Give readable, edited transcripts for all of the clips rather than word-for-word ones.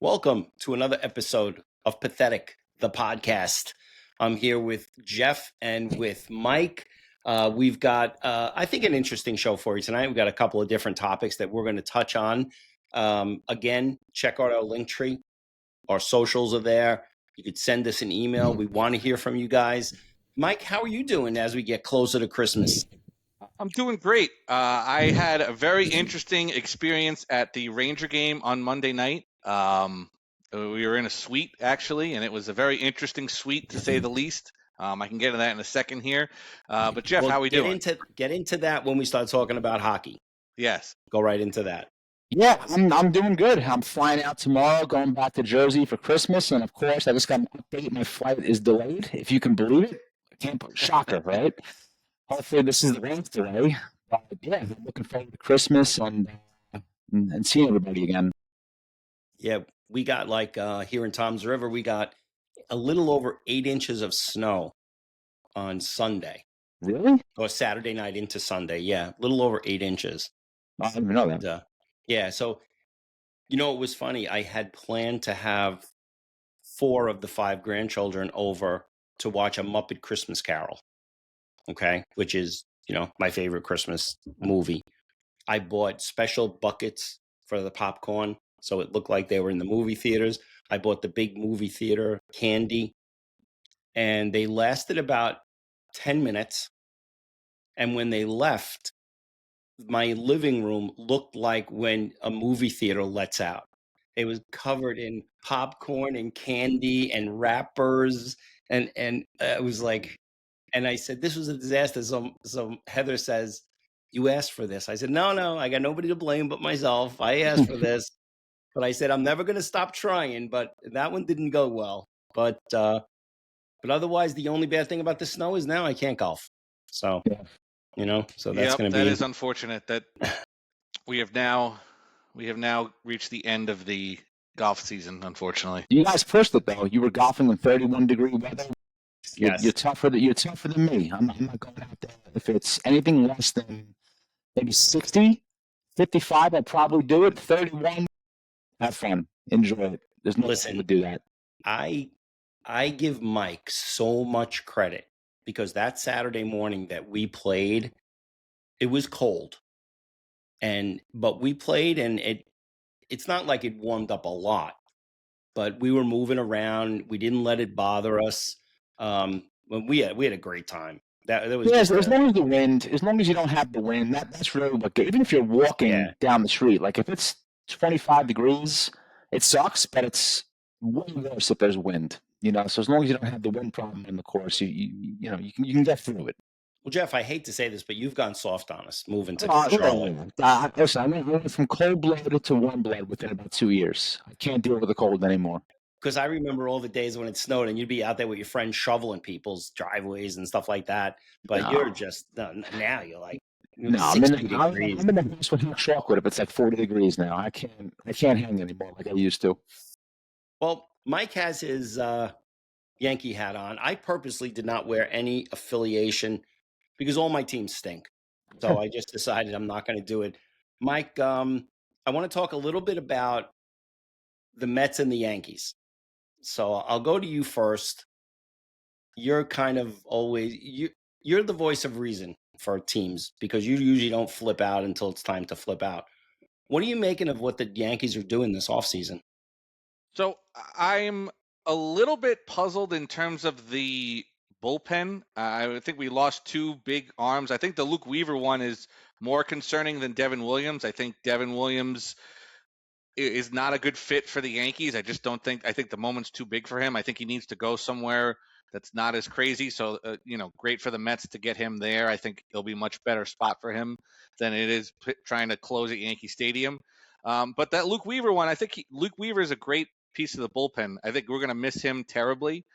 Welcome to another episode of Pathetic, the podcast. I'm here with Geoff and with Mike. We've got, I think, an interesting show for you tonight. We've got a couple of different topics that we're going to touch on. Again, check out our LinkTr.ee. Our socials are there. You could send us an email. We want to hear from you guys. Mike, how are you doing as we get closer to Christmas? I'm doing great. I had a very interesting experience at the Ranger game on Monday night. We were in a suite, actually, and it was a very interesting suite, to say the least. I can get into that in a second here. But, Geoff, how are we doing? Get into that when we start talking about hockey. Yes. Go right into that. Yeah, I'm doing good. I'm flying out tomorrow, going back to Jersey for Christmas, and of course, I just got an update. My flight is delayed, if you can believe it. I can't believe shocker, right? Hopefully, this is the last delay. But yeah, I'm looking forward to Christmas and seeing everybody again. Yeah, we got here in Tom's River, we got a little over 8 inches of snow on Sunday. Really? Or Saturday night into Sunday. Yeah, a little over 8 inches. I didn't even know that. And, yeah, so, it was funny. I had planned to have 4 of the 5 grandchildren over to watch A Muppet Christmas Carol, okay, which is, my favorite Christmas movie. I bought special buckets for the popcorn, so it looked like they were in the movie theaters. I bought the big movie theater candy, and they lasted about 10 minutes. And when they left, my living room looked like when a movie theater lets out. It was covered in popcorn and candy and wrappers. And it was like, and I said, this was a disaster. So Heather says, you asked for this. I said, no, I got nobody to blame but myself. I asked for this. But I said, I'm never going to stop trying. But that one didn't go well. But otherwise, the only bad thing about the snow is now I can't golf. So, so that's going to be. That is unfortunate that we have now reached the end of the golf season, unfortunately. You guys pushed it, though. You were golfing in 31-degree weather. Yes. You're tougher than me. I'm not going out there. If it's anything less than maybe 60, 55, I'd probably do it. 31, have fun. Enjoy it. There's no reason to do that. I give Mike so much credit because that Saturday morning that we played, it was cold. But we played and it's not like it warmed up a lot, but we were moving around. We didn't let it bother us. We had a great time. That was as long as the wind, as long as you don't have the wind, that's really what good. Even if you're walking down the street, like if it's 25 degrees, it sucks, but it's way worse if there's wind. So as long as you don't have the wind problem in the course, you can get through it. Well, Geoff, I hate to say this, but you've gone soft on us moving to Charlotte. Listen, I went from cold-blooded to warm blood within about 2 years. I can't deal with the cold anymore. Because I remember all the days when it snowed and you'd be out there with your friends shoveling people's driveways and stuff like that. But you're just, now you're like, I'm in the house with hot chocolate if it's like 40 degrees now. I can't hang anymore like I used to. Well, Mike has his Yankee hat on. I purposely did not wear any affiliation because all my teams stink. So I just decided I'm not going to do it. Mike, I want to talk a little bit about the Mets and the Yankees. So I'll go to you first. You're kind of always, you're the voice of reason for teams because you usually don't flip out until it's time to flip out. What are you making of what the Yankees are doing this offseason? So I'm a little bit puzzled in terms of the bullpen. I think we lost 2 big arms. I think the Luke Weaver one is more concerning than Devin Williams. I think Devin Williams is not a good fit for the Yankees. I think the moment's too big for him. I think he needs to go somewhere that's not as crazy. So, great for the Mets to get him there. I think it'll be a much better spot for him than it is trying to close at Yankee Stadium. But that Luke Weaver one, I think Luke Weaver is a great piece of the bullpen. I think we're going to miss him terribly.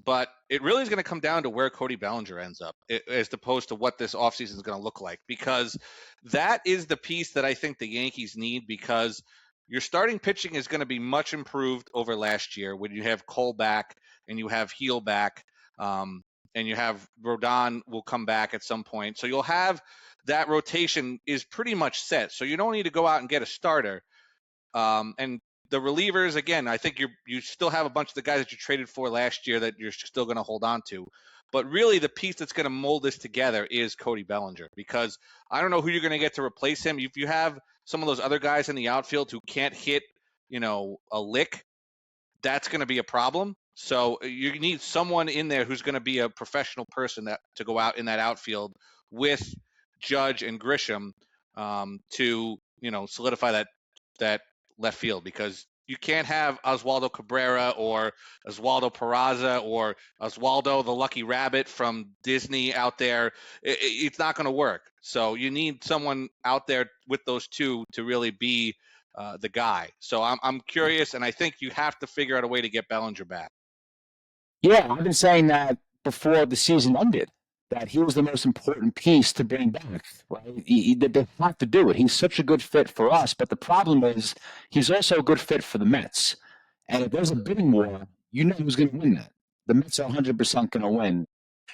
But it really is going to come down to where Cody Bellinger ends up as opposed to what this offseason is going to look like, because that is the piece that I think the Yankees need, because your starting pitching is going to be much improved over last year when you have Cole back and you have Heel back and you have Rodon will come back at some point. So you'll have that rotation is pretty much set. So you don't need to go out and get a starter. And the relievers, again, I think you still have a bunch of the guys that you traded for last year that you're still going to hold on to. But really, the piece that's going to mold this together is Cody Bellinger, because I don't know who you're going to get to replace him. If you have some of those other guys in the outfield who can't hit, a lick, that's going to be a problem. So you need someone in there who's going to be a professional person to go out in that outfield with Judge and Grisham to solidify that left field, because you can't have Oswaldo Cabrera or Oswaldo Peraza or Oswaldo the Lucky Rabbit from Disney out there. It's not going to work. So you need someone out there with those two to really be the guy. So I'm curious, and I think you have to figure out a way to get Bellinger back. Yeah, I've been saying that before the season ended, that he was the most important piece to bring back, right? They have to do it. He's such a good fit for us, but the problem is he's also a good fit for the Mets. And if there's a bidding war, you know who's going to win that. The Mets are 100% going to win.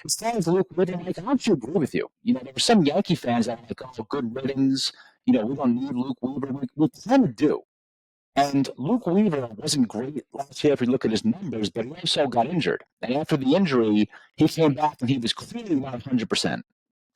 As far as Luke Whitten, I actually agree with you. There were some Yankee fans that were like, oh, good riddance. We don't need Luke Weaver. We kind of do. And Luke Weaver wasn't great last year if you look at his numbers, but he also got injured. And after the injury, he came back and he was clearly not 100%.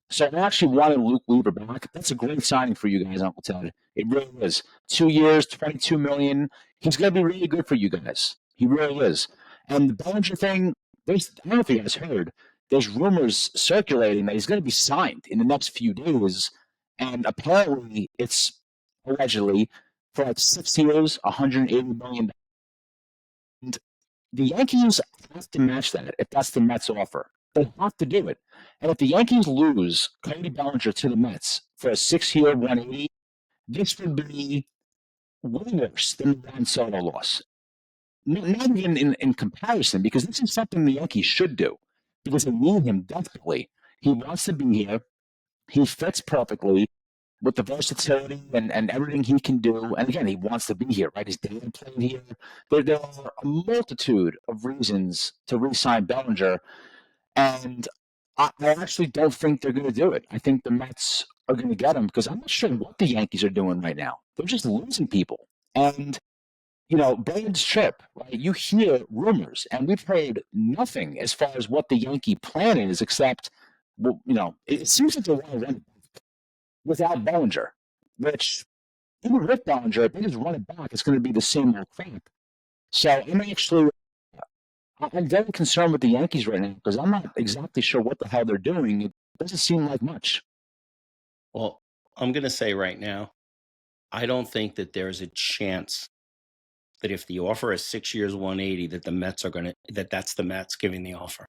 So I actually wanted Luke Weaver back. That's a great signing for you guys, Uncle Ted. It really is. 2 years, $22 million. He's going to be really good for you guys. He really is. And the Bellinger thing, I don't know if you guys heard, there's rumors circulating that he's going to be signed in the next few days. And apparently, it's allegedly for like 6 years, $180 million. And the Yankees have to match that if that's the Mets offer. They have to do it. And if the Yankees lose Cody Bellinger to the Mets for a 6-year, 180, this would be way worse than the Juan Soto loss. Not even in comparison, because this is something the Yankees should do, because they need him desperately. He wants to be here. He fits perfectly with the versatility and everything he can do. And again, he wants to be here, right? His dad played here. There are a multitude of reasons to re-sign Bellinger. And I actually don't think they're going to do it. I think the Mets are going to get him because I'm not sure what the Yankees are doing right now. They're just losing people. And, Braden's trip, right? You hear rumors, and we've heard nothing as far as what the Yankee plan is, except, it seems like they want to run it without Bellinger, which even with Bellinger, if they just run it back, it's going to be the same old crap. So I'm very concerned with the Yankees right now because I'm not exactly sure what the hell they're doing. It doesn't seem like much. Well, I'm going to say right now, I don't think that there's a chance that if the offer is 6 years, 180, that the Mets are that's the Mets giving the offer.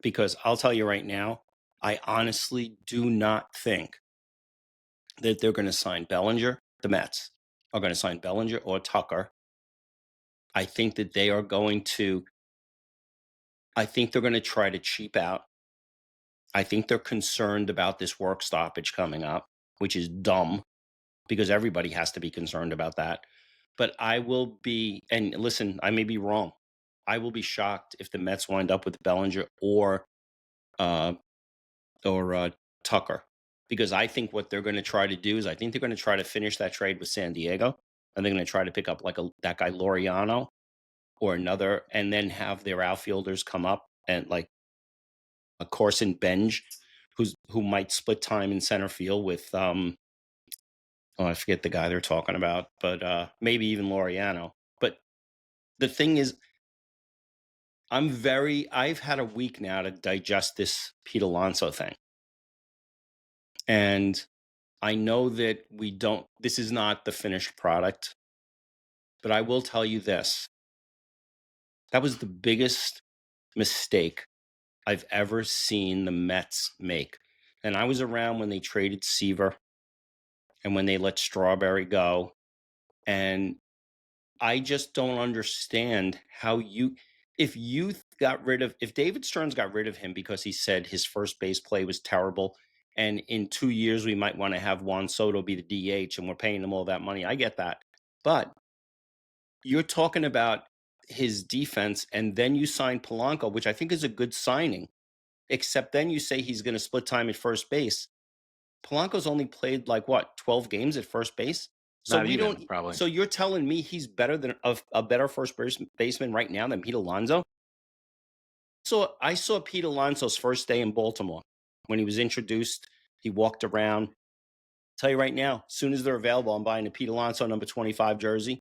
Because I'll tell you right now, I honestly do not think that they're going to sign Bellinger. The Mets are going to sign Bellinger or Tucker. I think that they are going to try to cheap out. I think they're concerned about this work stoppage coming up, which is dumb because everybody has to be concerned about that. But I will be, and listen, I may be wrong. I will be shocked if the Mets wind up with Bellinger or Tucker, because I think what they're going to try to do is I think they're going to try to finish that trade with San Diego, and they're going to try to pick up that guy Laureano or another, and then have their outfielders come up and like a Corson Benj, who might split time in center field with I forget the guy they're talking about, but maybe even Laureano. But the thing is, I've had a week now to digest this Pete Alonso thing. And I know that this is not the finished product, but I will tell you this. That was the biggest mistake I've ever seen the Mets make. And I was around when they traded Seaver and when they let Strawberry go. And I just don't understand how if David Stearns got rid of him because he said his first base play was terrible, and in 2 years we might want to have Juan Soto be the DH and we're paying him all that money. I get that. But you're talking about his defense, and then you sign Polanco, which I think is a good signing, except then you say he's going to split time at first base. Polanco's only played 12 games at first base? So Not we even, don't. probably. So you're telling me he's better than a better first baseman right now than Pete Alonso? So I saw Pete Alonso's first day in Baltimore when he was introduced. He walked around. Tell you right now, as soon as they're available, I'm buying a Pete Alonso number 25 jersey,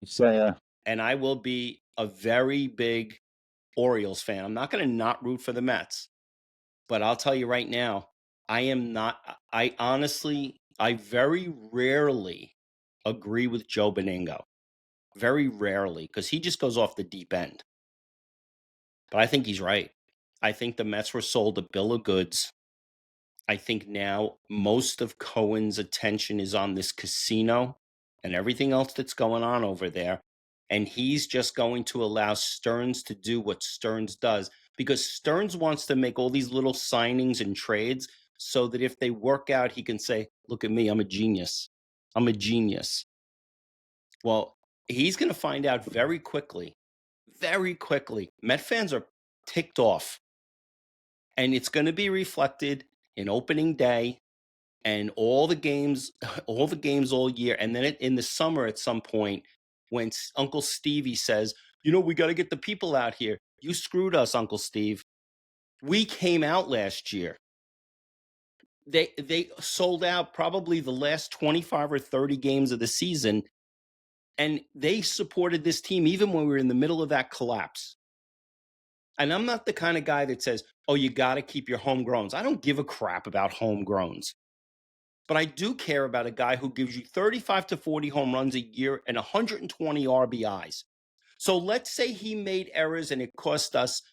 So and I will be a very big Orioles fan. I'm not going to not root for the Mets, but I'll tell you right now, I am not. I very rarely agree with Joe Beningo. Very rarely, because he just goes off the deep end. But I think he's right. I think the Mets were sold a bill of goods. I think now most of Cohen's attention is on this casino and everything else that's going on over there. And he's just going to allow Stearns to do what Stearns does, because Stearns wants to make all these little signings and trades so that if they work out, he can say, look at me, I'm a genius. I'm a genius. Well, he's going to find out very quickly. Met fans are ticked off. And it's going to be reflected in opening day and all the games all year. And then in the summer at some point, when Uncle Stevie says, we got to get the people out here. You screwed us, Uncle Steve. We came out last year. They sold out probably the last 25 or 30 games of the season. And they supported this team even when we were in the middle of that collapse. And I'm not the kind of guy that says, oh, you got to keep your homegrowns. I don't give a crap about homegrowns. But I do care about a guy who gives you 35 to 40 home runs a year and 120 RBIs. So let's say he made errors and it cost us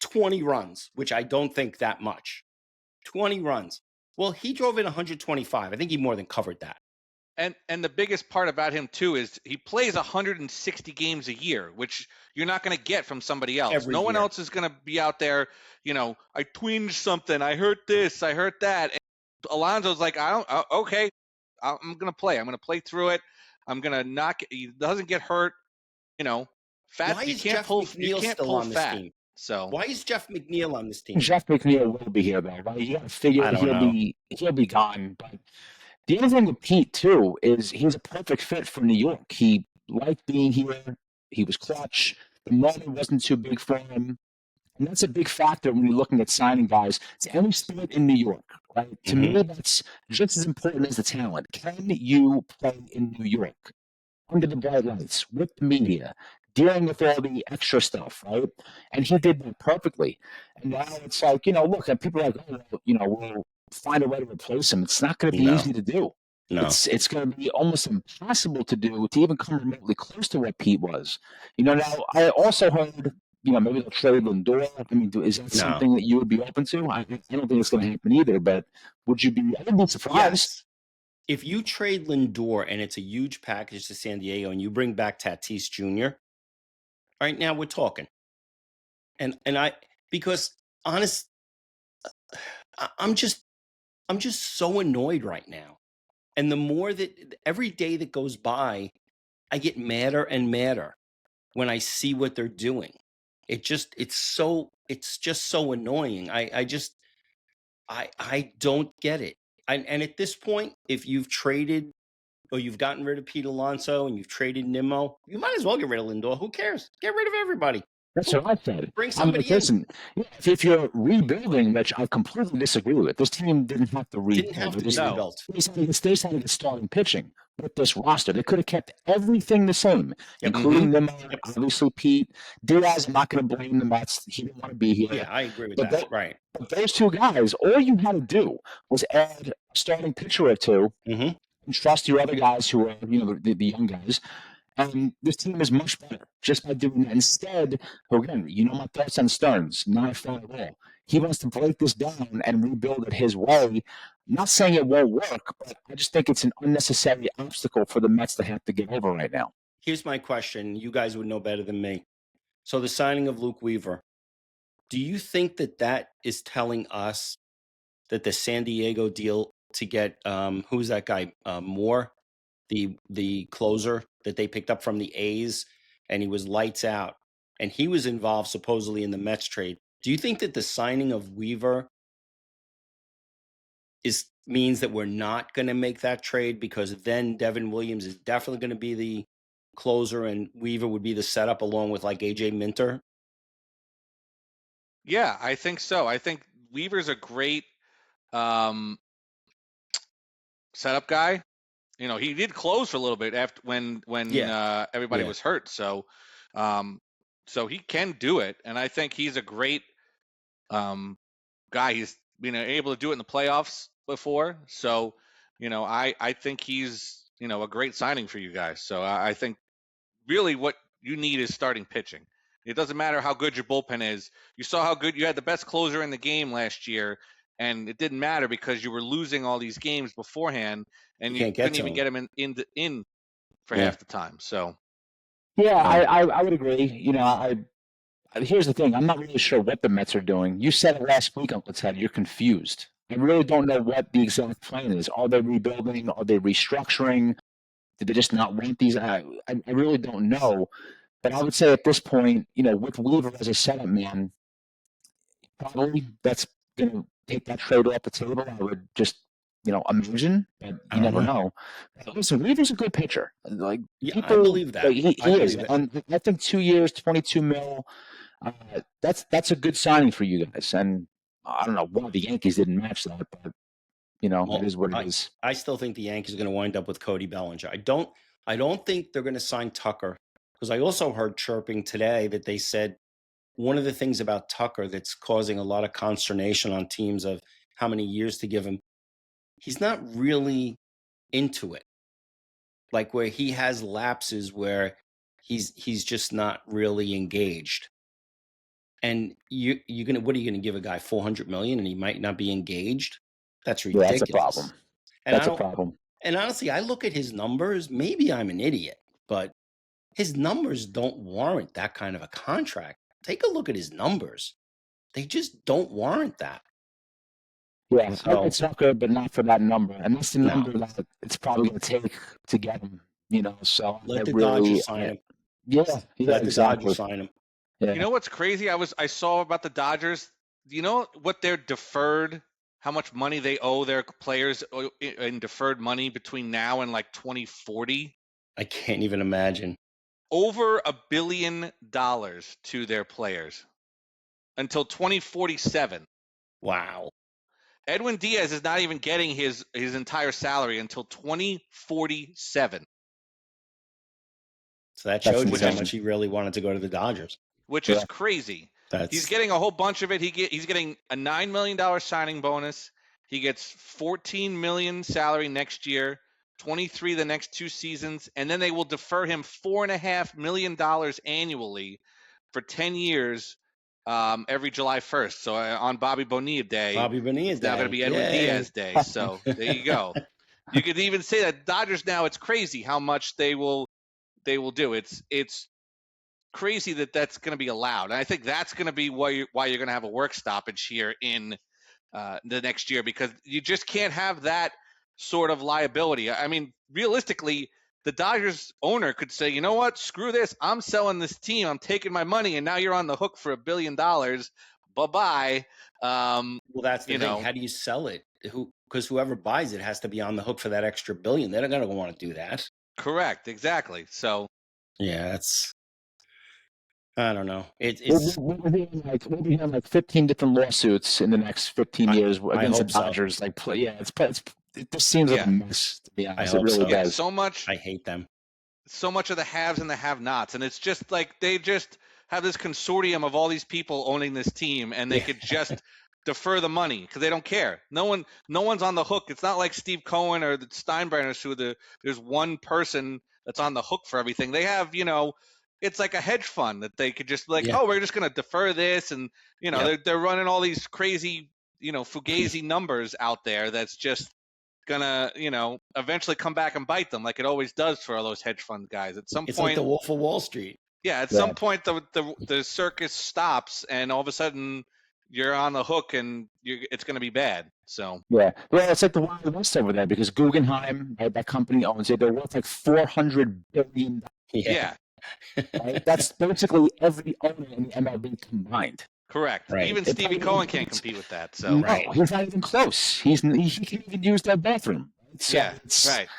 20 runs, which I don't think that much. 20 runs. Well, he drove in 125. I think he more than covered that. And the biggest part about him too is he plays 160 games a year, which you're not going to get from somebody else. No one else is going to be out there, I twinged something, I hurt this, I hurt that. And Alonso's like, okay, I'm going to play. I'm going to play through it. I'm going to knock it. He doesn't get hurt, fat. Why You is can't Jeff pull, McNeil you can't still pull on this fat. team? So why is Jeff McNeil on this team? Jeff McNeil will be here though, right? You got to figure I don't he'll be gone. But the other thing with Pete too is he's a perfect fit for New York. He liked being here. He was clutch. The money wasn't too big for him. And that's a big factor when you're looking at signing guys to any sport in New York, right? To me, that's just as important as the talent. Can you play in New York under the bright lights with the media, dealing with all the extra stuff, right? And he did that perfectly. And now it's like, look, and people are like, we'll find a way to replace him. It's not going to be easy to do. No. It's going to be almost impossible to do to even come remotely close to what Pete was. Now I also heard, maybe they'll trade Lindor. I mean, is that something that you would be open to? I don't think it's going to happen either. But would you be? I wouldn't be surprised. Yes. If you trade Lindor and it's a huge package to San Diego, and you bring back Tatis Jr., right now we're talking. And because honest, I'm just so annoyed right now. And the more that every day that goes by, I get madder and madder when I see what they're doing. It's just so annoying. I don't get it. And at this point, if you've traded or you've gotten rid of Pete Alonso and you've traded Nimmo, you might as well get rid of Lindor. Who cares? Get rid of everybody. That's what I said. Bring somebody in. Listen, if you're rebuilding, which I completely disagree with, this team didn't have to rebuild. Didn't have to be rebuilt. They just had to get starting pitching with this roster. They could have kept everything the same, including Nimmo, obviously Pete. Diaz, I'm not going to blame the Mets. He didn't want to be here. Yeah, I agree with that. Right. But those two guys, all you had to do was add a starting pitcher or two and trust your other guys who are, the young guys. And this team is much better just by doing that. Instead, again, my thoughts on Stearns, not a fan at all. He wants to break this down and rebuild it his way. I'm not saying it won't work, but I just think it's an unnecessary obstacle for the Mets to have to get over right now. Here's my question. You guys would know better than me. So the signing of Luke Weaver, do you think that is telling us that the San Diego deal to get, who's that guy, Moore, the closer that they picked up from the A's, and he was lights out, and he was involved supposedly in the Mets trade. Do you think that the signing of Weaver is means that we're not going to make that trade, because then Devin Williams is definitely going to be the closer and Weaver would be the setup along with like AJ Minter? Yeah, I think so. I think Weaver's a great setup guy. You know, he did close for a little bit after when everybody was hurt. So he can do it, and I think he's a great guy. He's been able to do it in the playoffs before. So, I think he's a great signing for you guys. So I think really what you need is starting pitching. It doesn't matter how good your bullpen is. You saw how good you had the best closer in the game last year, and it didn't matter because you were losing all these games beforehand, and you couldn't even get him in for half the time. So, yeah, I would agree. Here's the thing. I'm not really sure what the Mets are doing. You said it last week, Uncle Ted. You're confused. I really don't know what the exact plan is. Are they rebuilding? Are they restructuring? Did they just not want these? I really don't know. But I would say at this point, with Weaver as a setup man, probably that's going to take that trade off the table. I would just, imagine, but you never know. Listen, Weaver's a good pitcher. Like, I believe that. He is. And I think 2 years, 22 mil, that's a good signing for you guys. And I don't know why the Yankees didn't match that, but it is what it is. I still think the Yankees are going to wind up with Cody Bellinger. I don't think they're going to sign Tucker, because I also heard chirping today that they said one of the things about Tucker that's causing a lot of consternation on teams of how many years to give him, he's not really into it. Like, where he has lapses where he's just not really engaged. And what are you gonna give a guy $400 million and he might not be engaged? That's ridiculous. Yeah, that's a problem. That's a problem. And honestly, I look at his numbers. Maybe I'm an idiot, but his numbers don't warrant that kind of a contract. Take a look at his numbers. They just don't warrant that. Yeah, I like Tucker, but not for that number. And that's the number that it's probably going to take to get him, So let the Dodgers sign him. Yeah, let exactly. the Dodgers sign him. Yeah. You know what's crazy? I saw about the Dodgers. Do you know what they're deferred? How much money they owe their players in deferred money between now and like 2040? I can't even imagine. Over $1 billion to their players until 2047. Wow. Edwin Diaz is not even getting his entire salary until 2047. So that shows you how much he really wanted to go to the Dodgers. Which is crazy. He's getting a whole bunch of it. He's getting a $9 million signing bonus. He gets $14 million salary next year, 23 the next 2 seasons, and then they will defer him $4.5 million annually for 10 years. Every July 1st. So on Bobby Bonilla Day, it's now going to be Edwin Diaz Day. So there you go. You could even say that Dodgers now, it's crazy how much they will do. It's crazy that that's going to be allowed. And I think that's going to be why you're going to have a work stoppage here in the next year, because you just can't have that sort of liability. I mean, realistically, the Dodgers owner could say, you know what, screw this. I'm selling this team. I'm taking my money, and now you're on the hook for $1 billion. Bye-bye. Well, that's the thing. How do you sell it? Because whoever buys it has to be on the hook for that extra $1 billion. They're not going to want to do that. Correct. Exactly. So. Yeah, I don't know. We'll be having like 15 different lawsuits in the next 15 years against the Dodgers. So. It just seems like a mess, to be honest. It really does. So much. I hate them. So much of the haves and the have-nots, and it's just like they just have this consortium of all these people owning this team, and they could just defer the money because they don't care. No one's on the hook. It's not like Steve Cohen or the Steinbrenners, who there's one person that's on the hook for everything. They have, it's like a hedge fund that they could just we're just going to defer this, and they're running all these crazy fugazi numbers out there that's just gonna eventually come back and bite them, like it always does for all those hedge fund guys. At some point, like the Wolf of Wall Street. Yeah, at some point the circus stops, and all of a sudden you're on the hook, and it's going to be bad. So well, it's like the Wild West over there, because Guggenheim, that company owns it. They're worth like $400 billion. Yeah. Right? That's basically every owner in the MLB combined. Correct. Right. Even It's Stevie like- Cohen can't compete with that. So No, Right. he's not even close. He can't even use that bathroom. So yeah, right.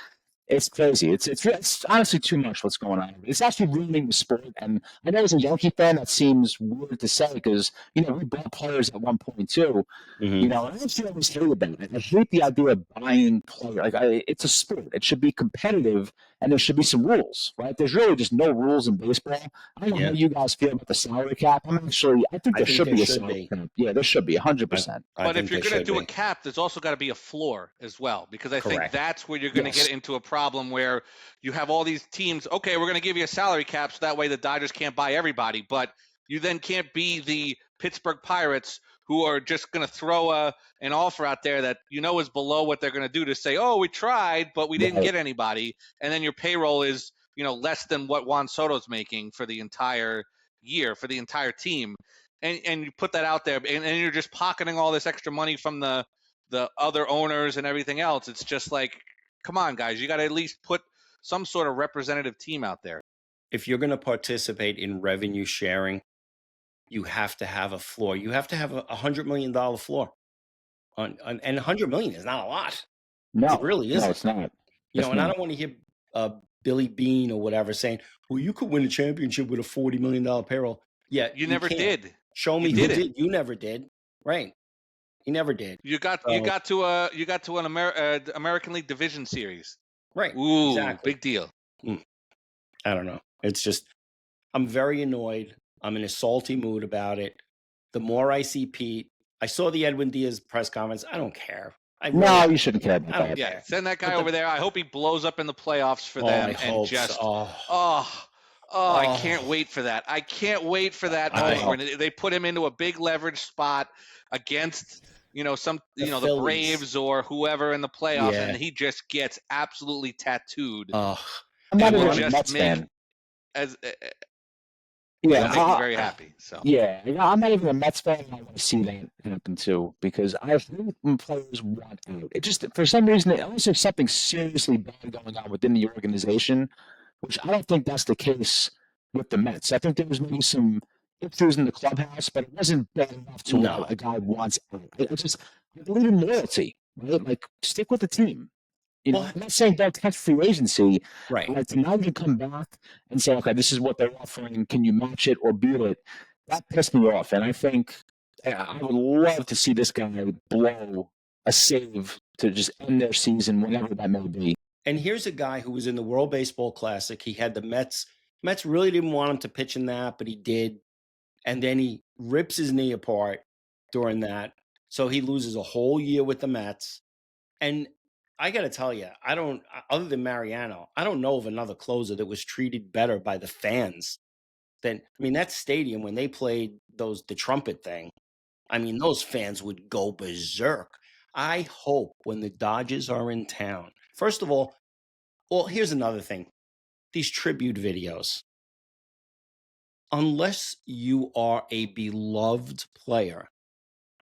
It's crazy. It's honestly too much what's going on. It's actually ruining the sport. And I know as a Yankee fan, that seems weird to say because, we bought players at one point too. Mhm. And I just always hate about it. I hate the idea of buying players. It's a sport. It should be competitive and there should be some rules, right? There's really just no rules in baseball. I don't know Yeah. how you guys feel about the salary cap. I think there should be a salary cap. Yeah, there should be 100%. But if you're going to do a cap, there's also got to be a floor as well, because I think Correct. that's where you're going to Yes. get into a problem where you have all these teams. Okay, we're going to give you a salary cap so that way the Dodgers can't buy everybody, but you then can't be the Pittsburgh Pirates who are just going to throw an offer out there that is below what they're going to do to say, oh, we tried, but we didn't Right. get anybody, and then your payroll is less than what Juan Soto's making for the entire year for the entire team. And you put that out there, and you're just pocketing all this extra money from the other owners and everything else. It's just like, come on, guys, you got to at least put some sort of representative team out there. If you're going to participate in revenue sharing, you have to have a floor. You have to have a $100 million floor. And $100 million is not a lot. No, It really isn't. No, it's not. And I don't want to hear Billy Bean or whatever saying, well, you could win a championship with a $40 million payroll. Yeah, you never can't. did. Show me who did. You never did. Right. You never did. You got to an American League Division Series. Right. Ooh, exactly. big deal. I don't know. It's just, I'm very annoyed. I'm in a salty mood about it. The more I see Pete, I saw the Edwin Diaz press conference. I don't care. No, you shouldn't care about I don't that. Yeah, care. send that guy over there. I hope he blows up in the playoffs for them. I hope just so. I can't wait for that. I can't wait for that moment when they put him into a big leverage spot against the Braves or whoever in the playoffs, and he just gets absolutely tattooed. Oh, I'm not and even a Mets fan. It'll make me very happy. So I'm not even a Mets fan. I want to see that happen too because I hate when players want out. It just for some reason, unless there's something seriously bad going on within the organization, which I don't think that's the case with the Mets. I think there was maybe some issues in the clubhouse, but it wasn't bad enough to where a guy wants out. I believe in loyalty, right? Like stick with the team. I'm not saying don't touch free agency. right. To now you come back and say, okay, this is what they're offering. Can you match it or beat it? That pissed me off. And I think I would love to see this guy blow a save to just end their season, whenever that may be. And here's a guy who was in the World Baseball Classic. He had the Mets. Mets really didn't want him to pitch in that, but he did. And then he rips his knee apart during that. So he loses a whole year with the Mets. And I got to tell you, other than Mariano, I don't know of another closer that was treated better by the fans that stadium when they played the trumpet thing. Those fans would go berserk. I hope when the Dodgers are in town, first of all, here's another thing. These tribute videos, unless you are a beloved player,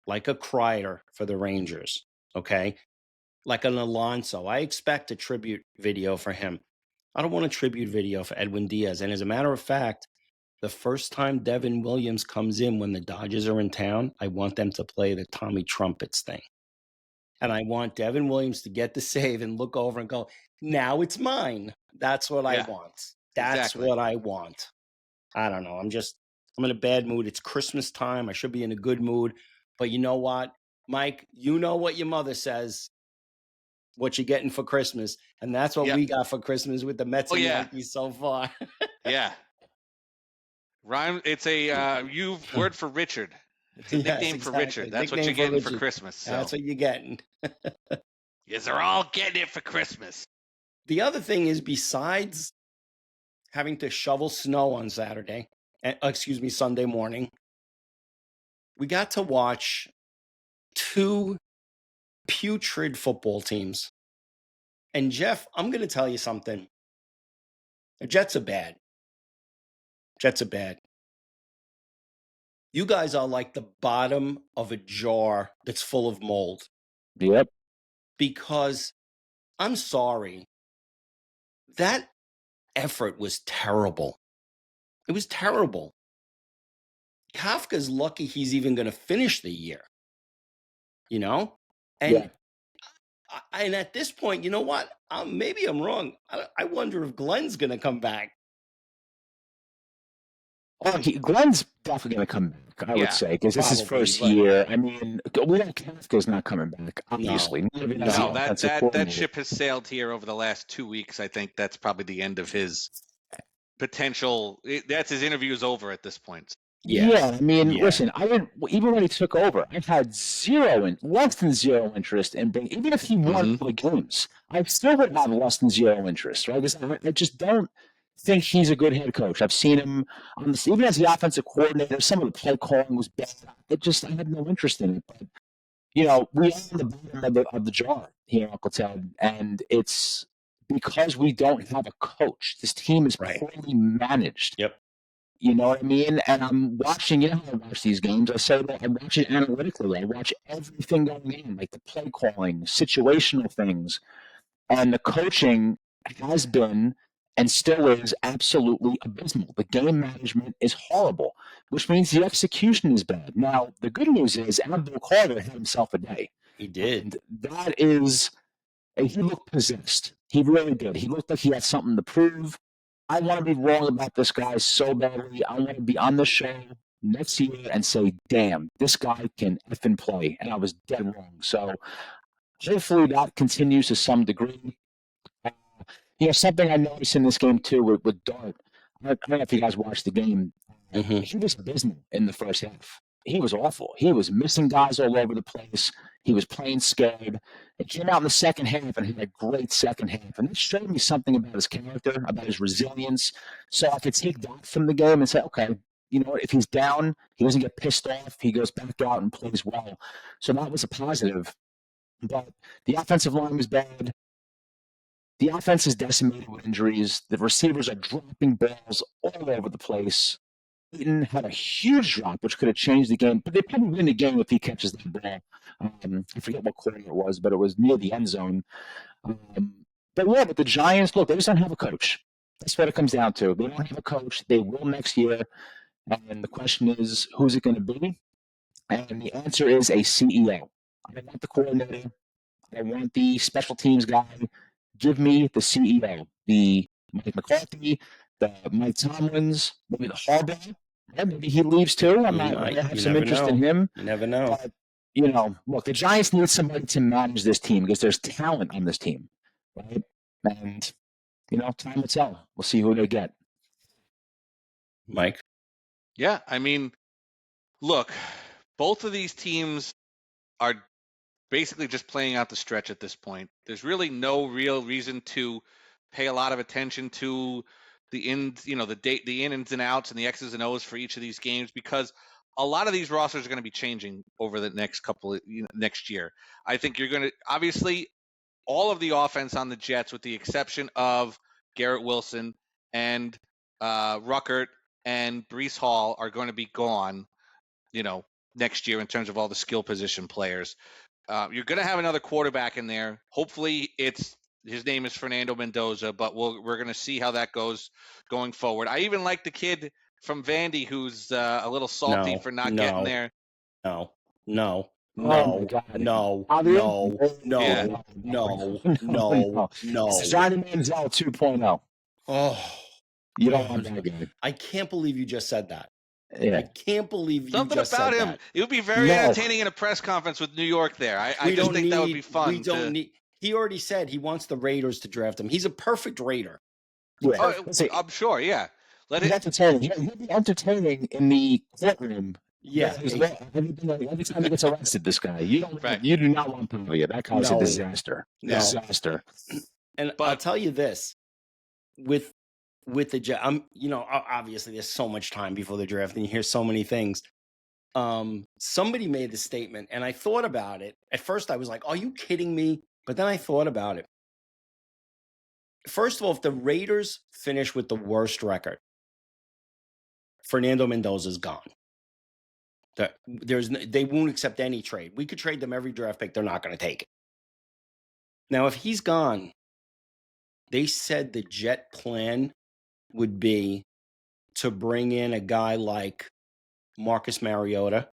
like a Kreider for the Rangers, okay? Like an Alonso. I expect a tribute video for him. I don't want a tribute video for Edwin Diaz. And as a matter of fact, the first time Devin Williams comes in when the Dodgers are in town, I want them to play the Tommy Trumpets thing. And I want Devin Williams to get the save and look over and go, now it's mine. That's what I want. That's what I want. I don't know. I'm in a bad mood. It's Christmas time. I should be in a good mood. But you know what, Mike, you know what your mother says, what you're getting for Christmas. And that's what we got for Christmas with the Mets and Yankees so far. Yeah. Rhyme. It's a word for Richard. It's a nickname for Richard. That's what you're getting for Christmas. So. That's what you're getting. Yes, they're all getting it for Christmas. The other thing is, besides having to shovel snow on Sunday morning, we got to watch two putrid football teams. And Geoff, I'm going to tell you something. The Jets are bad. You guys are like the bottom of a jar that's full of mold. Yep. Because I'm sorry, that effort was terrible. It was terrible. Kafka's lucky he's even going to finish the year. You know, and Yeah. and at this point, you know what? Maybe I'm wrong. I wonder if Glenn's going to come back. Oh, Glenn's definitely going to come back, I would Yeah, say, because this is his probably, first but- year. I mean, we know Kafka's not coming back, obviously. No. Neither No. is the No, offensive that coordinator. ship has sailed here over the last 2 weeks. I think that's probably the end of his potential. That's his interview is over at this point. Yeah, I mean, Yeah. listen, I didn't even when he took over, I had less than zero interest in being, even if he won all the games, I still would have less than zero interest, right? Because I just don't think he's a good head coach. I've seen him on the even as the offensive coordinator, some of the play calling was bad. I had no interest in it. But you know, we are on the bottom of the jar here, Uncle Ted, and it's because we don't have a coach. This team is Right. poorly managed. Yep. You know what I mean? And I'm watching, you know how I watch these games? I say that I watch it analytically. I watch everything going in, like the play calling, situational things. And the coaching has been and still is absolutely abysmal. The game management is horrible, which means the execution is bad. Now, the good news is Abdul Carter had himself a day. He did. And that is, he looked possessed. He really did. He looked like he had something to prove. I want to be wrong about this guy so badly. I want to be on the show next year and say, damn, this guy can effing play. And I was dead wrong. So hopefully that continues to some degree. You know, something I noticed in this game too with Dart, I don't know if you guys watched the game. Mhm. He was abysmal in the first half. He was awful. He was missing guys all over the place. He was playing scared. It came out in the second half and had a great second half. And that showed me something about his character, about his resilience. So I could take that from the game and say, okay, you know what, if he's down, he doesn't get pissed off. He goes back out and plays well. So that was a positive. But the offensive line was bad. The offense is decimated with injuries. The receivers are dropping balls all over the place. Peyton had a huge drop, which could have changed the game, but they probably win the game if he catches the ball. I forget what quarter it was, but it was near the end zone. But yeah, with the Giants, look, they just don't have a coach. That's what it comes down to. They don't have a coach. They will next year. And the question is, who's it going to be? And the answer is a CEO. I don't want the coordinator. I want the special teams guy. Give me the CEO, the Mike McCarthy, the Mike Tomlins, maybe the Harbaugh. Yeah, maybe he leaves too. I have You some never interest know. in him. You never know. But, you know, look, the Giants need somebody to manage this team because there's talent on this team, right? And, you know, time will tell. We'll see who they get. Mike? Yeah, I mean, look, both of these teams are basically just playing out the stretch at this point. There's really no real reason to pay a lot of attention to the ins, you know, the ins and outs and the X's and O's for each of these games because a lot of these rosters are going to be changing over the next couple of next year. I think you're going to obviously all of the offense on the Jets, with the exception of Garrett Wilson and Ruckert and Brees Hall, are going to be gone. You know, next year in terms of all the skill position players. You're going to have another quarterback in there. Hopefully, his name is Fernando Mendoza, but we're going to see how that goes going forward. I even like the kid from Vandy who's a little salty for not getting there. No. Oh my God. No. Yeah. It's Johnny Manziel 2.0. Oh, You don't want that guy. I can't believe you just said that. Yeah. I can't believe you Something just about said him. that. It would be very entertaining in a press conference with New York there. I just think that would be fun. We don't need. He already said he wants the Raiders to draft him. He's a perfect Raider. Yeah. Oh, I'm sure. Yeah. He's entertaining. He'll be entertaining in the courtroom. Yeah. Every time he gets arrested, this guy. You do not want Pavia. That guy's a disaster. No. Disaster. And I'll tell you this, with the Jets, obviously there's so much time before the draft, and you hear so many things. Somebody made the statement, and I thought about it. At first, I was like, "Are you kidding me?" But then I thought about it. First of all, if the Raiders finish with the worst record, Fernando Mendoza's gone. They won't accept any trade. We could trade them every draft pick. They're not going to take it. Now, if he's gone, they said the Jet plan would be to bring in a guy like Marcus Mariota,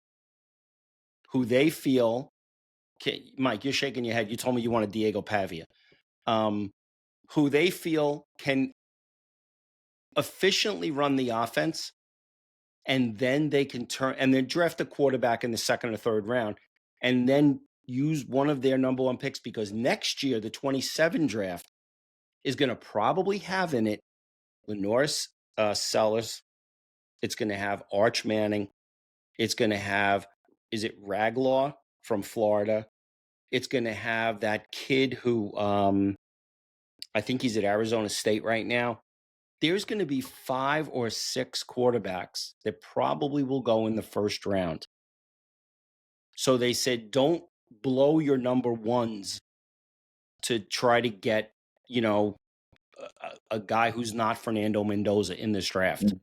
who they feel Mike, you're shaking your head. You told me you wanted Diego Pavia, who they feel can efficiently run the offense, and then they can turn and then draft a quarterback in the second or third round, and then use one of their number one picks, because next year, the 27 draft is going to probably have in it Lenoris Sellers. It's going to have Arch Manning. It's going to have, is it Raglaw from Florida? It's going to have that kid who I think he's at Arizona State right now. There's going to be 5 or 6 quarterbacks that probably will go in the first round. So they said, don't blow your number ones to try to get, a guy who's not Fernando Mendoza in this draft.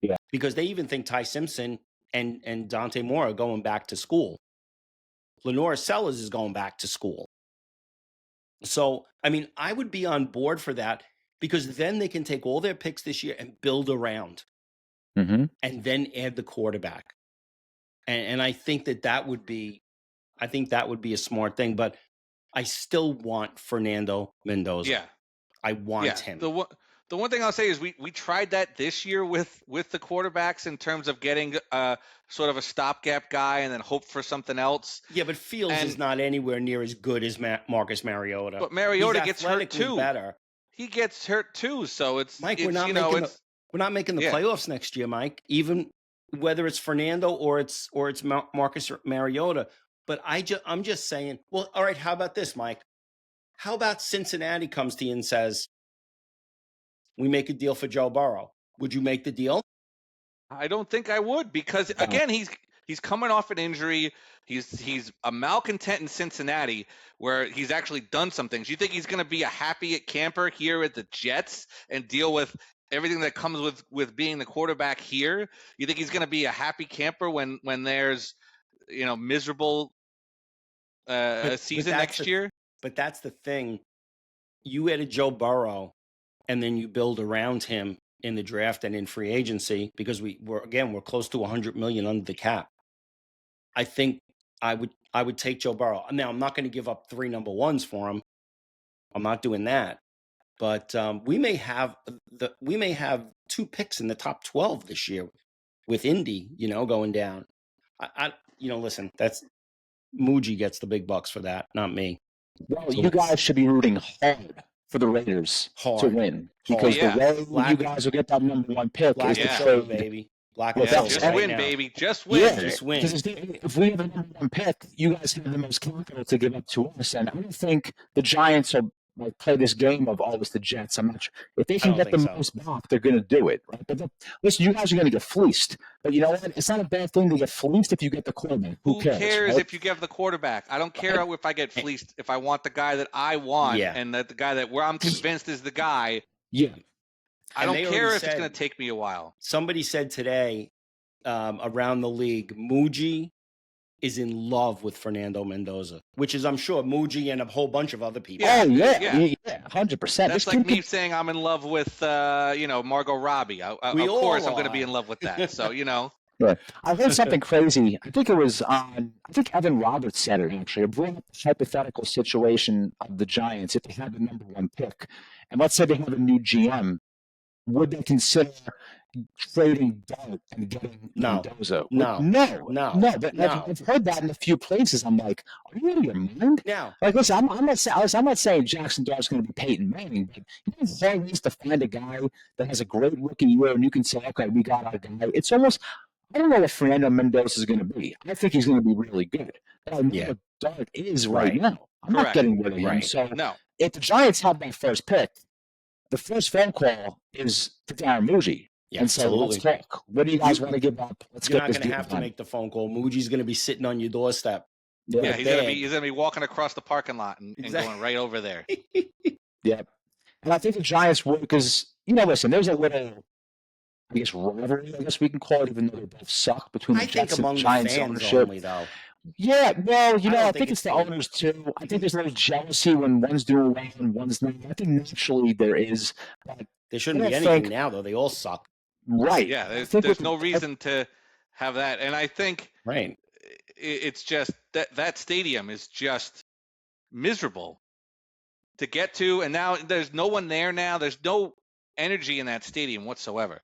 Yeah. Because they even think Ty Simpson and Dante Moore are going back to school. Lenora Sellers is going back to school. So, I mean, I would be on board for that, because then they can take all their picks this year and build around, and then add the quarterback. And I think that would be a smart thing. But I still want Fernando Mendoza. Yeah. I want him. The one thing I'll say is we tried that this year with the quarterbacks in terms of getting sort of a stopgap guy and then hope for something else. Yeah, but Fields is not anywhere near as good as Marcus Mariota. But Mariota gets hurt too. Better. He gets hurt too, so it's Mike. We're not making the playoffs next year, Mike. Even whether it's Fernando or it's Marcus Mariota. But I'm just saying. Well, all right. How about this, Mike? How about Cincinnati comes to you and says, we make a deal for Joe Burrow? Would you make the deal? I don't think I would, because again, he's coming off an injury. He's a malcontent in Cincinnati, where he's actually done some things. You think he's going to be a happy camper here at the Jets and deal with everything that comes with being the quarterback here? You think he's going to be a happy camper when there's miserable season next year? But that's the thing. You added Joe Burrow, and then you build around him in the draft and in free agency, because we're close to $100 million under the cap. I think I would take Joe Burrow. Now, I'm not going to give up 3 number ones for him. I'm not doing that. But we may have 2 picks in the top 12 this year with Indy, going down. Listen, that's Muji gets the big bucks for that, not me. Well, you guys should be rooting hard for the Raiders to win, because the way you guys will get that number 1 pick is the trade, baby. Just win, baby. Just win. Yeah, just win. Because if we have a number 1 pick, you guys have the most capital to give up to us, and I don't think the Giants are play this game of always the Jets. I'm not sure if they can get the most back, they're going to do it, right? But listen, you guys are going to get fleeced. But you know what? It's not a bad thing to get fleeced if you get the quarterback. Who cares right? If you get the quarterback? I don't care if I get fleeced. If I want the guy that I want, and that the guy that I'm convinced is the guy. Yeah. I don't care if it's going to take me a while. Somebody said today around the league, Muji is in love with Fernando Mendoza, which is, I'm sure, Muji and a whole bunch of other people. Oh, yeah, 100%. That's like me saying I'm in love with, Margot Robbie. Of course, I'm going to be in love with that. So, Yeah. I heard something crazy. I think it was I think Evan Roberts said it, actually. It brought up the hypothetical situation of the Giants if they had the number 1 pick. And let's say they have a new GM. Would they consider trading Dart and getting Mendoza? No. I've heard that in a few places. I'm like, are you out of your mind? No. Like, listen, I'm not saying Jackson Dart's going to be Peyton Manning, but it's hard to find a guy that has a great rookie year and you can say, okay, we got our guy. It's almost, I don't know what Fernando Mendoza is going to be. I think he's going to be really good. But I know what Dart is right now. I'm not getting rid of him. So if the Giants have that first pick, the first phone call is to Darren Muji. Yeah, and so let's talk. What do you guys want to give up? You're not going to have to make the phone call. Muji's going to be sitting on your doorstep. Yeah, he's going to be walking across the parking lot and going right over there. Yeah. And I think the Giants would, because, listen, there's a little, I guess, rivalry, I guess we can call it, even though they both suck, between the Jets and the Giants ownership. Only, though. Yeah, well, I think it's the owners too. I think there's a little jealousy when one's doing well and one's not. I think naturally there is. There shouldn't be anything now, though. They all suck. Right. Yeah, there's no reason to have that. And I think Right. it's just that stadium is just miserable to get to, and now there's no one there now. There's no energy in that stadium whatsoever.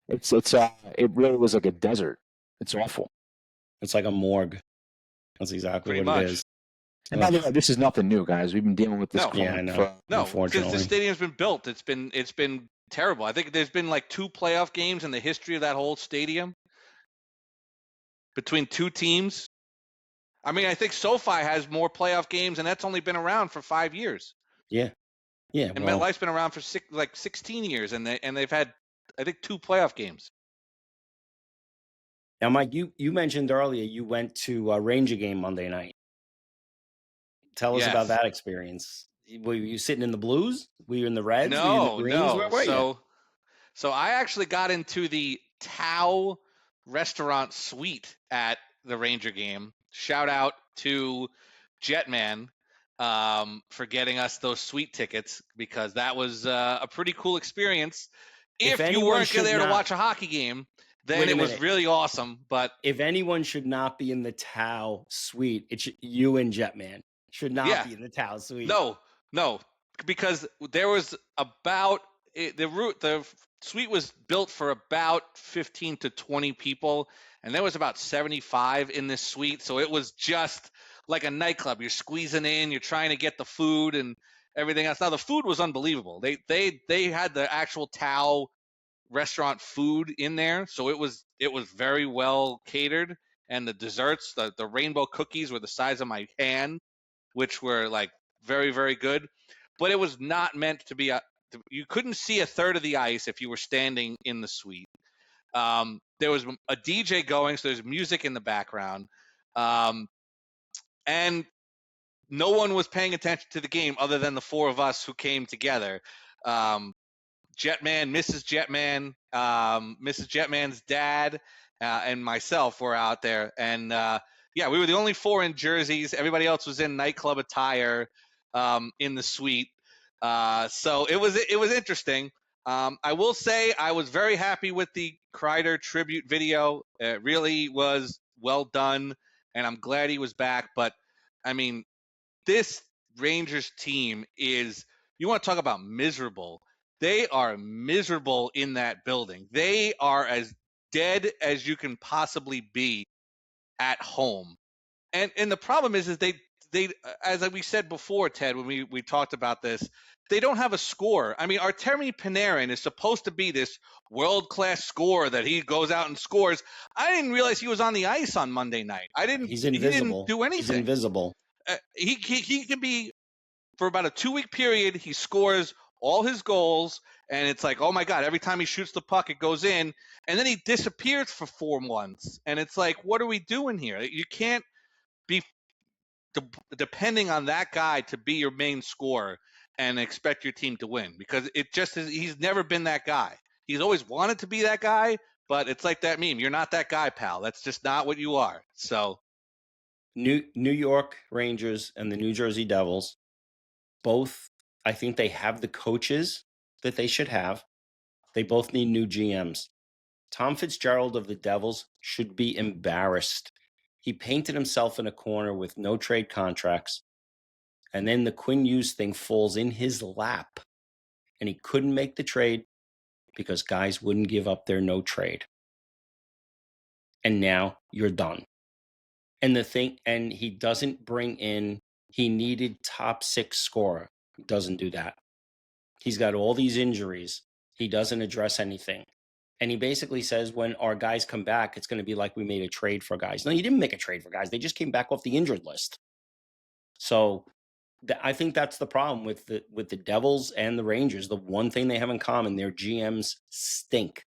It really was like a desert. It's awful. It's like a morgue. That's exactly Pretty what much. it is. And by the way, this is nothing new, guys. We've been dealing with this No. Yeah, I crap know. for No, since Unfortunately. the stadium's been built, it's been terrible. I think there's been like 2 playoff games in the history of that whole stadium between 2 teams. I mean, I think SoFi has more playoff games, and that's only been around for 5 years. Yeah. Yeah. And Well, MetLife's been around for 16 years, and they've had, I think, 2 playoff games. now, Mike, you mentioned earlier you went to a Ranger game Monday night. Tell us about Yes. that experience. Were you sitting in the Blues? Were you in the Reds? Were you in the Greens? Where were you? So I actually got into the Tao restaurant suite at the Ranger game. Shout out to Jetman for getting us those suite tickets, because that was a pretty cool experience. If you anyone weren't should there to not- watch a hockey game, then Wait a it was minute. really awesome. But If anyone should not be in the Tao suite, it's you and Jetman should not Yeah. be in the Tao suite. No, because there was about the suite was built for about 15 to 20 people, and there was about 75 in this suite. So it was just like a nightclub. You're squeezing in, you're trying to get the food and everything else. Now the food was unbelievable. They had the actual Tao restaurant food in there, so it was very well catered. And the desserts, the rainbow cookies were the size of my hand, which were like very, very good. But it was not meant to be you couldn't see a third of the ice if you were standing in the suite. There was a DJ going, so there's music in the background. And no one was paying attention to the game other than the 4 of us who came together. Jetman, Mrs. Jetman, Mrs. Jetman's dad, and myself were out there. And yeah, we were the only 4 in jerseys. Everybody else was in nightclub attire in the suite. So it was interesting. I will say I was very happy with the Kreider tribute video. It really was well done, and I'm glad he was back. But I mean, this Rangers team is, you want to talk about miserable. They are miserable in that building. They are as dead as you can possibly be at home. And the problem is they as we said before, Ted, when we talked about this, they don't have a score. I mean, Artemi Panarin is supposed to be this world-class scorer that he goes out and scores. I didn't realize he was on the ice on Monday night. He's invisible. He didn't do anything. He's invisible. He can be, for about a 2-week period, he scores all his goals, and it's like, oh my God, every time he shoots the puck, it goes in, and then he disappears for 4 months. And it's like, what are we doing here? You can't be depending on that guy to be your main scorer and expect your team to win, because it just is, he's never been that guy. He's always wanted to be that guy, but it's like that meme. You're not that guy, pal. That's just not what you are. So New York Rangers and the New Jersey Devils, both, I think they have the coaches that they should have. They both need new GMs. Tom Fitzgerald of the Devils should be embarrassed. He painted himself in a corner with no trade contracts, and then the Quinn Hughes thing falls in his lap, and he couldn't make the trade because guys wouldn't give up their no trade. And now you're done. And he doesn't bring in, he needed top 6 scorer. He doesn't do that. He's got all these injuries. He doesn't address anything. And he basically says when our guys come back, it's going to be like we made a trade for guys. No, you didn't make a trade for guys. They just came back off the injured list. So I think that's the problem with the Devils and the Rangers. The one thing they have in common, their GMs stink.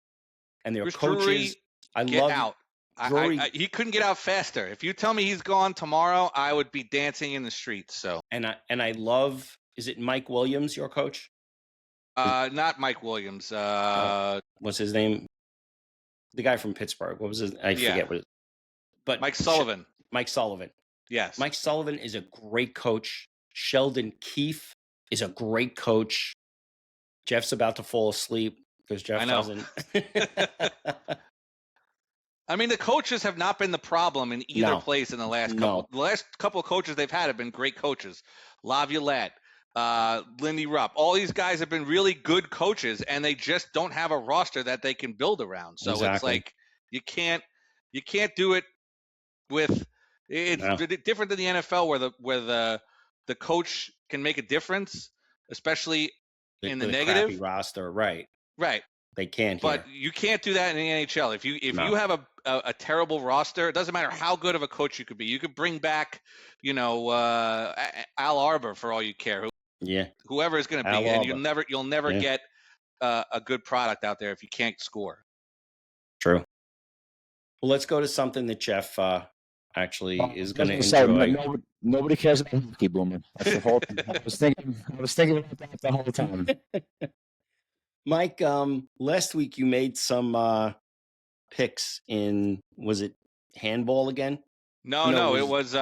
And their coaches, I love out. Drury, he couldn't get out faster. If you tell me he's gone tomorrow, I would be dancing in the streets. So and I love, is it Mike Williams, your coach? Not Mike Williams. What's his name? The guy from Pittsburgh. What was his? I forget what. But Mike Sullivan. Mike Sullivan. Yes. Mike Sullivan is a great coach. Sheldon Keefe is a great coach. Jeff's about to fall asleep because Jeff doesn't. I mean, the coaches have not been the problem in either place in the last couple. The last couple of coaches they've had have been great coaches. Laviolette, Lindy Rupp. All these guys have been really good coaches, and they just don't have a roster that they can build around. So It's like you can't do it with. It's different than the NFL where the coach can make a difference, especially in the negative crappy roster. Right. They can't. But you can't do that in the NHL. If you have a terrible roster, it doesn't matter how good of a coach you could be. You could bring back, Al Arbor for all you care. Whoever is going to be, and you'll never get a good product out there if you can't score. True. Well, let's go to something that Geoff actually is going to enjoy. Nobody cares about hockey, Boomer. That's the whole thing. I was thinking about that the whole time. Mike, last week you made some picks in, was it handball again? No, it was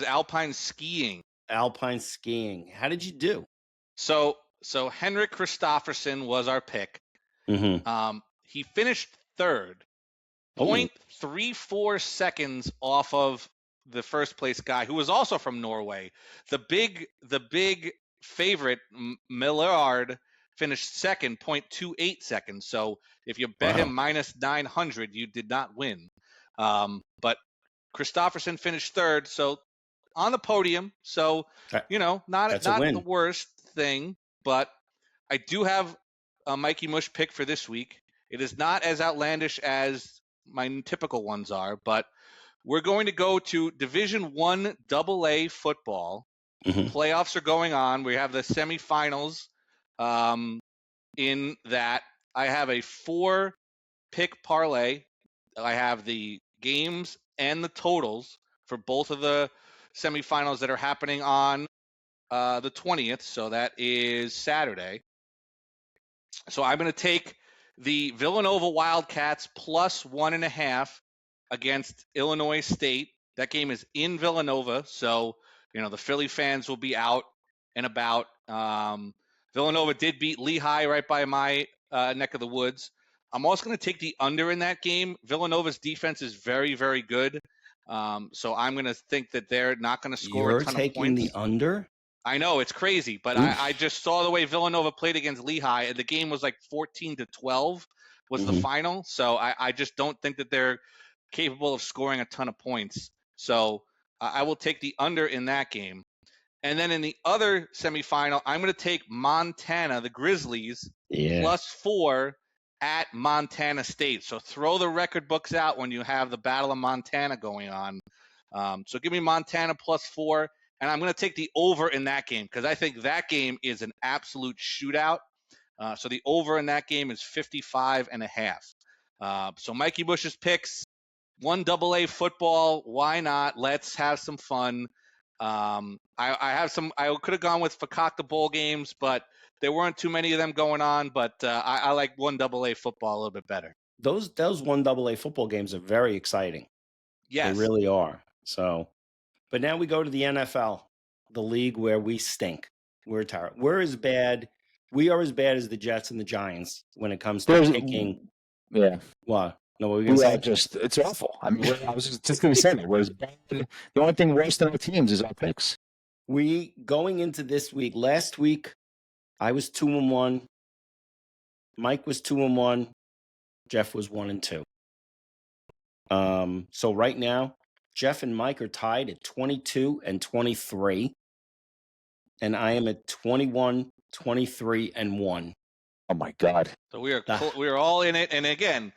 alpine skiing. Alpine skiing. How did you do? So Henrik Kristofferson was our pick. Mm-hmm. He finished third, 0.34 seconds off of the first place guy, who was also from Norway. The big favorite, Millard, finished second, 0.28 seconds. So if you bet him minus 900, you did not win. But Kristofferson finished third, so on the podium. So not the worst thing. But I do have a Mikey Mush pick for this week. It is not as outlandish as my typical ones are, but we're going to go to Division I AA football. Mm-hmm. Playoffs are going on. We have the semifinals. In that, I have a 4-pick parlay. I have the games and the totals for both of the semifinals that are happening on the 20th. So that is Saturday. So I'm going to take the Villanova Wildcats plus 1.5 against Illinois State. That game is in Villanova, so the Philly fans will be out and about. Villanova did beat Lehigh right by my neck of the woods. I'm also going to take the under in that game. Villanova's defense is very, very good. So I'm going to think that they're not going to score a ton of points. You're taking the under? I know, it's crazy, but I just saw the way Villanova played against Lehigh, and the game was like 14-12 was the final. So I just don't think that they're capable of scoring a ton of points. So I will take the under in that game. And then in the other semifinal, I'm going to take Montana, the Grizzlies, plus 4 at Montana State. So throw the record books out when you have the Battle of Montana going on. So give me Montana plus 4. And I'm going to take the over in that game because I think that game is an absolute shootout. So the over in that game is 55.5. So Mikey Bush's picks, 1 AA football. Why not? Let's have some fun. I could have gone with Fakakta Bowl games, but there weren't too many of them going on. But I like 1 AA football a little bit better. Those 1 AA football games are very exciting. Yes, they really are. So. But now we go to the NFL, the league where we stink. We're terrible. We are as bad as the Jets and the Giants when it comes to picking. Yeah. What? No, what were we going to say? It's awful. I mean, I was just going to say that. Whereas the only thing worse than our teams is our picks. Going into this week, last week, I was 2-1. Mike was 2-1. Geoff was 1-2. So right now, Geoff and Mike are tied at 22 and 23. And I am at 21, 23, and 1. Oh, my God. So we are all in it. And again,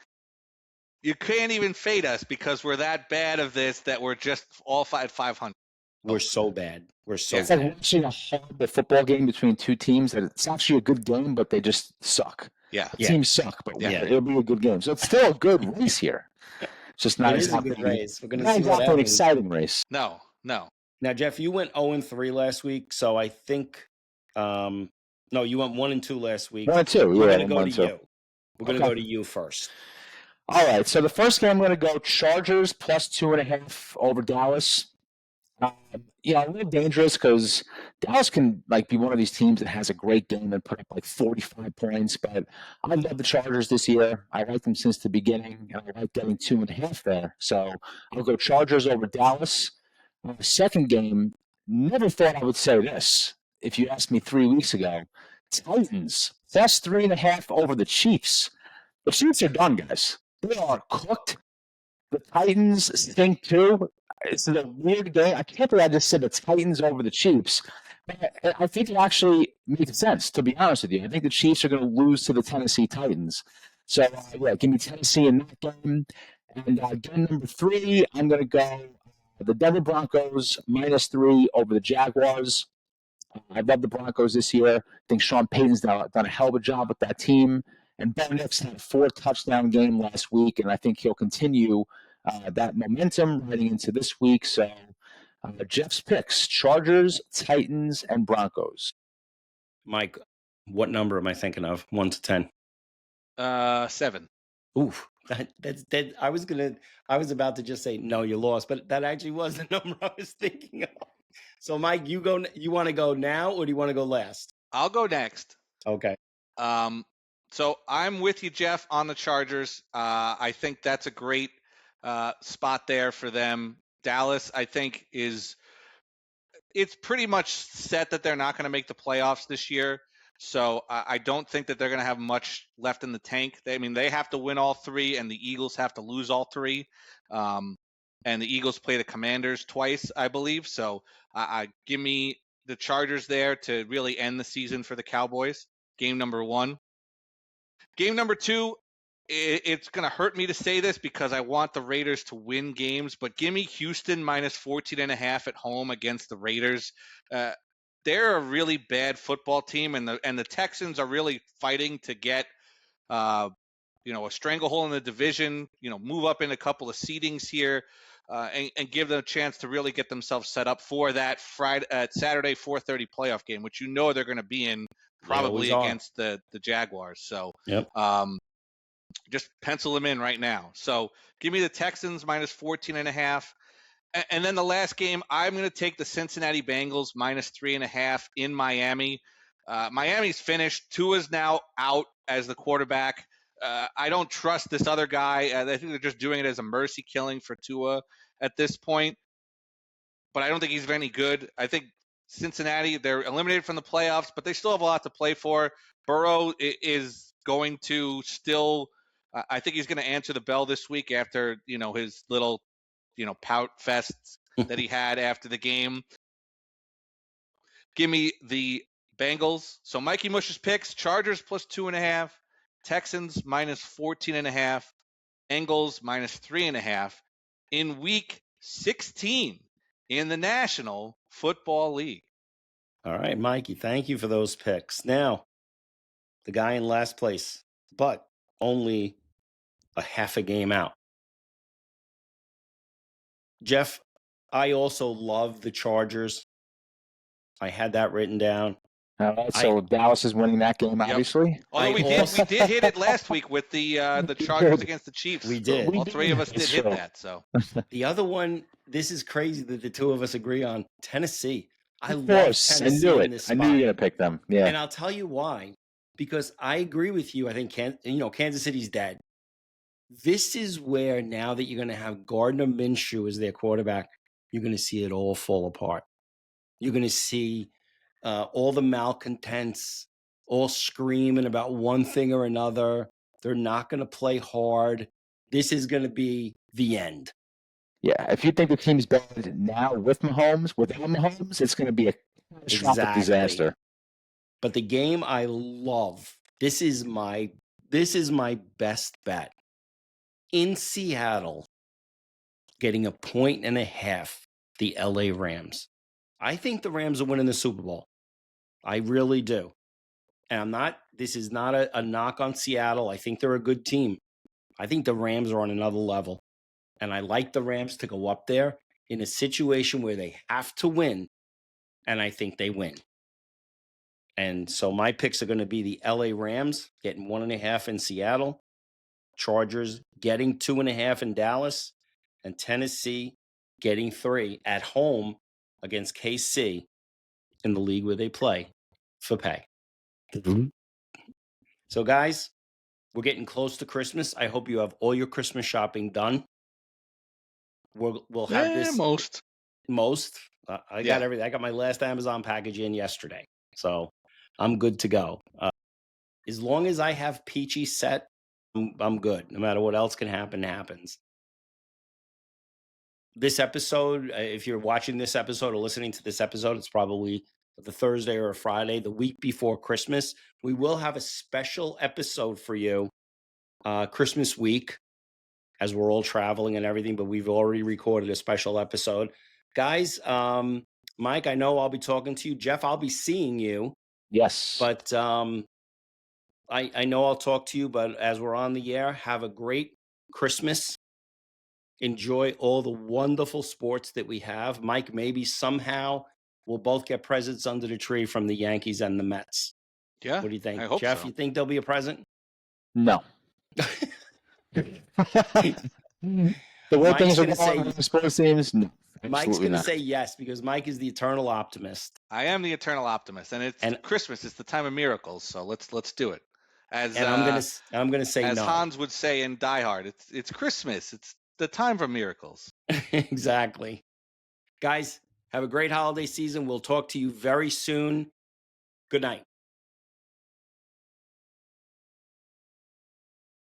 you can't even fade us because we're that bad of this that we're just all at 500. We're so bad. It's like watching a horrible football game between two teams that it's actually a good game, but they just suck. Yeah. The teams suck, but it'll be a good game. So it's still a good race here. It's just not exactly a good race. We're going to see exactly an exciting race. No. Now, Geoff, you went 0-3 last week, so I think no, you went 1-2 last week. 1-2. We're going to go to you. We're going to go to you first. All right. So the first game I'm going to go Chargers plus 2.5 over Dallas. a little dangerous because Dallas can be one of these teams that has a great game and put up 45 points. But I love the Chargers this year. I like them since the beginning, and I like getting 2.5 there. So I'll go Chargers over Dallas. Second game, never thought I would say this. If you asked me 3 weeks ago, Titans plus 3.5 over the Chiefs. The Chiefs are done, guys. They are cooked. The Titans stink too. It's a weird game. I can't believe I just said the Titans over the Chiefs. But I think it actually makes sense, to be honest with you. I think the Chiefs are going to lose to the Tennessee Titans. So, give me Tennessee in that game. And game number 3, I'm going to go the Denver Broncos -3 over the Jaguars. I love the Broncos this year. I think Sean Payton's done a hell of a job with that team. And Bo Nix had a 4-touchdown game last week, and I think he'll continue that momentum heading into this week. So Geoff's picks, Chargers, Titans, and Broncos. Mike, what number am I thinking of? 1 to 10. 7. Oof. That I was about to just say no, you lost, but that actually was the number I was thinking of. So Mike, you want to go now or do you want to go last? I'll go next. Okay. So I'm with you, Geoff, on the Chargers. I think that's a great spot there for them. Dallas, I think, it's pretty much set that they're not going to make the playoffs this year. So I don't think that they're going to have much left in the tank. They have to win all 3, and the Eagles have to lose all 3. And the Eagles play the Commanders twice, I believe. So give me the Chargers there to really end the season for the Cowboys. Game number 1. Game number 2, it's going to hurt me to say this because I want the Raiders to win games, but give me Houston -14.5 at home against the Raiders. They're a really bad football team, and the Texans are really fighting to get a stranglehold in the division, move up in a couple of seedings here, and give them a chance to really get themselves set up for that Saturday 4:30 playoff game, which they're going to be in probably against the Jaguars. So yep. Just pencil them in right now. So give me the Texans -14.5. And then the last game, I'm going to take the Cincinnati Bengals -3.5 in Miami. Miami's finished. Tua's now out as the quarterback. I don't trust this other guy. I think they're just doing it as a mercy killing for Tua at this point. But I don't think he's any good. I think Cincinnati, they're eliminated from the playoffs, but they still have a lot to play for. Burrow is going to still I think he's going to answer the bell this week after, his little, pout fest that he had after the game. Give me the Bengals. So Mikey Mush's picks, Chargers +2.5, Texans -14.5, Bengals -3.5 in week 16 in the National Football League. All right, Mikey, thank you for those picks. Now, the guy in last place, but only a half a game out. Geoff, I also love the Chargers. I had that written down. All right, so Dallas is winning that game, obviously. Yep. Although we did hit it last week with the Chargers against the Chiefs. We did. All 3 of us did hit that. So the other one, this is crazy that the 2 of us agree on. Tennessee. I love Tennessee. I knew it. In this I spot. knew you were going to pick them. Yeah. And I'll tell you why. Because I agree with you. I think Kansas City's dead. This is where now that you're going to have Gardner Minshew as their quarterback, you're going to see it all fall apart. You're going to see all the malcontents all screaming about one thing or another. They're not going to play hard. This is going to be the end. Yeah, if you think the team's bad now with Mahomes, without Mahomes, it's going to be a catastrophic disaster. But the game I love, this is my best bet. In Seattle, getting 1.5, the LA Rams. I think the Rams are winning the Super Bowl. I really do. And this is not a knock on Seattle. I think they're a good team. I think the Rams are on another level. And I like the Rams to go up there in a situation where they have to win. And I think they win. And so my picks are going to be the LA Rams getting 1.5 in Seattle, Chargers getting 2.5 in Dallas, and Tennessee getting 3 at home against KC in the league where they play for pay. So, guys, we're getting close to Christmas. I hope you have all your Christmas shopping done. We'll have this most. I got everything. I got my last Amazon package in yesterday, so I'm good to go. As long as I have Peachy set, I'm good. No matter what else can happen, happens. This episode, if you're watching this episode or listening to this episode, it's probably the Thursday or a Friday, the week before Christmas. We will have a special episode for you Christmas week as we're all traveling and everything, but we've already recorded a special episode. Guys, Mike, I know I'll be talking to you. Geoff, I'll be seeing you. Yes. But I know I'll talk to you, but as we're on the air, have a great Christmas. Enjoy all the wonderful sports that we have. Mike, maybe somehow we'll both get presents under the tree from the Yankees and the Mets. Yeah. What do you think? I hope Geoff, so. you think there'll be a present? No. The way things are going with the sports teams, no. Mike's going to say yes because Mike is the eternal optimist. I am the eternal optimist, and it's Christmas. It's the time of miracles, so let's do it. I'm going to say as no. As Hans would say in Die Hard, it's Christmas. It's the time for miracles. Exactly. Guys, have a great holiday season. We'll talk to you very soon. Good night.